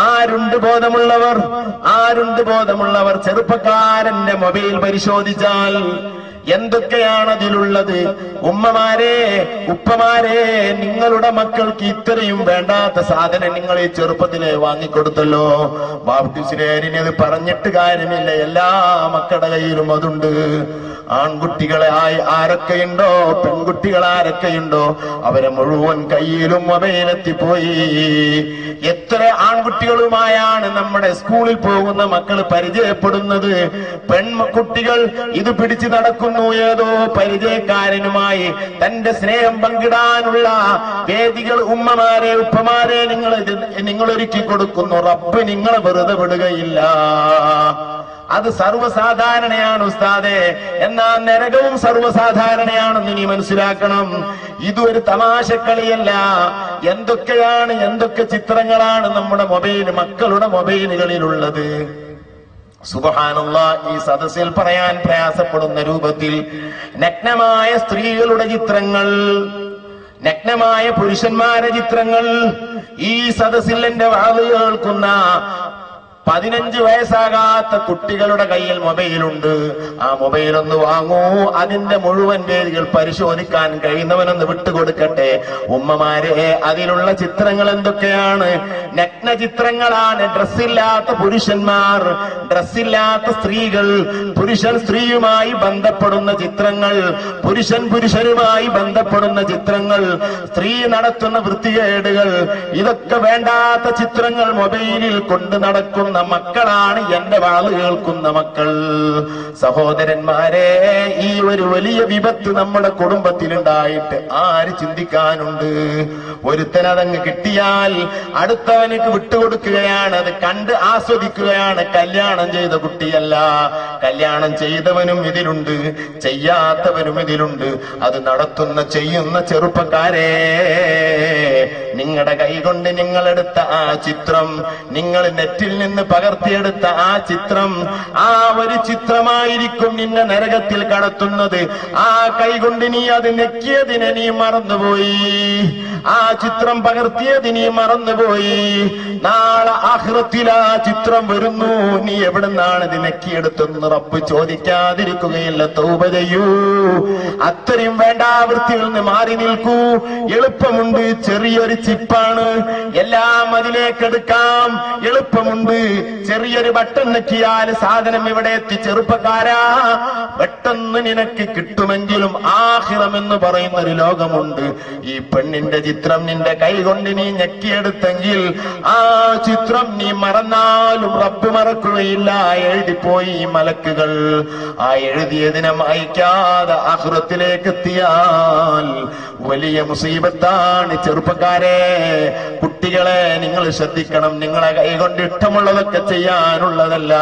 ആരുണ്ട് ബോധമുള്ളവർ ചെറുപ്പക്കാരന്റെ മൊബൈൽ പരിശോധിച്ചാൽ എന്തൊക്കെയാണ് അതിലുള്ളത്? ഉമ്മമാരെ, ഉപ്പമാരെ, നിങ്ങളുടെ മക്കൾക്ക് ഇത്രയും വേണ്ടാത്ത സാധനം നിങ്ങൾ ഈ ചെറുപ്പത്തിലെ വാങ്ങിക്കൊടുത്തല്ലോ. ബാപ്റ്റിസ്റ്റുകാരിനത് പറഞ്ഞിട്ട് കാര്യമില്ല, എല്ലാ മക്കളുടെ കയ്യിലും അതുണ്ട്. ആൺകുട്ടികളെ ആരൊക്കെയുണ്ടോ, പെൺകുട്ടികൾ ആരൊക്കെയുണ്ടോ, അവരെ മുഴുവൻ കയ്യിലും മൊബൈലെത്തിപ്പോയി. എത്ര ആൺകുട്ടികളുമായാണ് നമ്മുടെ സ്കൂളിൽ പോകുന്ന മക്കൾ പരിചയപ്പെടുന്നത്? പെൺകുട്ടികൾ ഇത് പിടിച്ചു നടക്കുന്നു. ഏതോ പരിചയക്കാരനുമായി തന്റെ സ്നേഹം പങ്കിടാനുള്ള വേദികൾ ഉമ്മമാരെ, ഉപ്പമാരെ നിങ്ങൾ ഒരുക്കി കൊടുക്കുന്നു. റബ്ബ് നിങ്ങളെ വെറുതെ വിടുകയില്ല. അത് സർവ്വസാധാരണയാണ് ഉസ്താദേ. എന്നാൽ നരകവും സർവ്വസാധാരണയാണെന്ന് നീ മനസ്സിലാക്കണം. ഇതൊരു തമാശക്കളിയല്ല. എന്തൊക്കെ ചിത്രങ്ങളാണ് നമ്മുടെ മക്കളുടെ മൊബൈലുകളിലുള്ളത്. സുബ്ഹാനല്ലാഹ്, ഈ സദസ്സിൽ പറയാൻ പ്രയാസപ്പെടുന്ന രൂപത്തിൽ നഗ്നമായ സ്ത്രീകളുടെ ചിത്രങ്ങൾ, നഗ്നമായ പുരുഷന്മാരുടെ ചിത്രങ്ങൾ. ഈ സദസ്സിൽ എന്റെ വാത് കേൾക്കുന്ന 15 വയസ്സാകാത്ത കുട്ടികളുടെ കയ്യിൽ മൊബൈലുണ്ട്. ആ മൊബൈൽ ഒന്ന് വാങ്ങൂ, അതിന്റെ മുഴുവൻ വേദികൾ പരിശോധിക്കാൻ കഴിയുന്നവനൊന്ന് വിട്ടുകൊടുക്കട്ടെ. ഉമ്മമാരെ, അതിലുള്ള ചിത്രങ്ങൾ എന്തൊക്കെയാണ്? നഗ്ന ചിത്രങ്ങളാണ്. ഡ്രസ്സില്ലാത്ത പുരുഷന്മാർ, ഡ്രസ്സില്ലാത്ത സ്ത്രീകൾ, പുരുഷൻ സ്ത്രീയുമായി ബന്ധപ്പെടുന്ന ചിത്രങ്ങൾ, പുരുഷൻ പുരുഷനുമായി ബന്ധപ്പെടുന്ന ചിത്രങ്ങൾ, സ്ത്രീ നടത്തുന്ന വൃത്തികേടുകൾ, ഇതൊക്കെ വേണ്ടാത്ത ചിത്രങ്ങൾ മൊബൈലിൽ കൊണ്ട് നടക്കുന്ന മക്കളാണ് എന്റെ വാള് കേൾക്കുന്ന മക്കൾ. സഹോദരന്മാരെ, ഈ ഒരു വലിയ വിപത്ത് നമ്മുടെ കുടുംബത്തിലുണ്ടായിട്ട് ആര് ചിന്തിക്കാനുണ്ട്? ഒരുത്തനതങ്ങ് കിട്ടിയാൽ അടുത്തവനക്ക് വിട്ടുകൊടുക്കുകയാണ്, അത് കണ്ട് ആസ്വദിക്കുകയാണ്. കല്യാണം ചെയ്ത കുട്ടിയല്ല, കല്യാണം ചെയ്തവനും ഇതിലുണ്ട്, ചെയ്യാത്തവനും ഇതിലുണ്ട്. അത് ചെയ്യുന്ന ചെറുപ്പക്കാരെ, നിങ്ങളുടെ കൈകൊണ്ട് നിങ്ങളെടുത്ത ആ ചിത്രം, നിങ്ങൾ നെറ്റിൽ നിന്ന് പകർത്തിയെടുത്ത ആ ചിത്രം, ആ ഒരു ചിത്രമായിരിക്കും നിന്നെ നരകത്തിൽ കടത്തുന്നത്. ആ കൈകൊണ്ട് നീ അത് നെക്കിയതിനെ നീ മറന്നുപോയി, ആ ചിത്രം പകർത്തിയത് നീ മറന്നുപോയി. നാളെ ആഖിറത്തിൽ ആ ചിത്രം വരുന്നു, നീ എവിടുന്നാണ് ഇത് നെക്കിയെടുത്തെന്ന് റബ്ബ് ചോദിക്കാതിരിക്കുകയില്ല. തൗബ ചെയ്യൂ, അത്രയും വേണ്ടാവൃത്തിയിൽ നിന്ന് മാറി നിൽക്കൂ. എളുപ്പമുണ്ട്, ചെറിയൊരു ചിപ്പാണ്, എല്ലാം അതിലേക്കെടുക്കാം. എളുപ്പമുണ്ട്, ചെറിയൊരു ബട്ടൺ നെക്കിയാൽ സാധനം ഇവിടെ എത്തി. ചെറുപ്പക്കാരാ, പെട്ടെന്ന് നിനക്ക് കിട്ടുമെങ്കിലും ആഖിറം എന്ന് പറയുന്ന ഒരു ലോകമുണ്ട്. ഈ പെണ്ണിന്റെ ചിത്രം നിന്റെ കൈ കൊണ്ട് നീ ഞെക്കിയെടുത്തെങ്കിൽ ആ ചിത്രം നീ മറന്നാലും റബ്ബ് മറക്കുകയില്ല. എഴുതിപ്പോയി ഈ മലക്കുകൾ. ആ എഴുതിയതിനെ മായ്ക്കാതെ ആഖിറത്തിലേക്ക് എത്തിയാൽ വലിയ മുസീബത്താണ്. ചെറുപ്പക്കാരെ, കുട്ടികളെ, നിങ്ങൾ ശ്രദ്ധിക്കണം. നിങ്ങളെ കൈ കൊണ്ട് ഇഷ്ടമുള്ളതൊക്കെ ചെയ്യാനുള്ളതല്ല.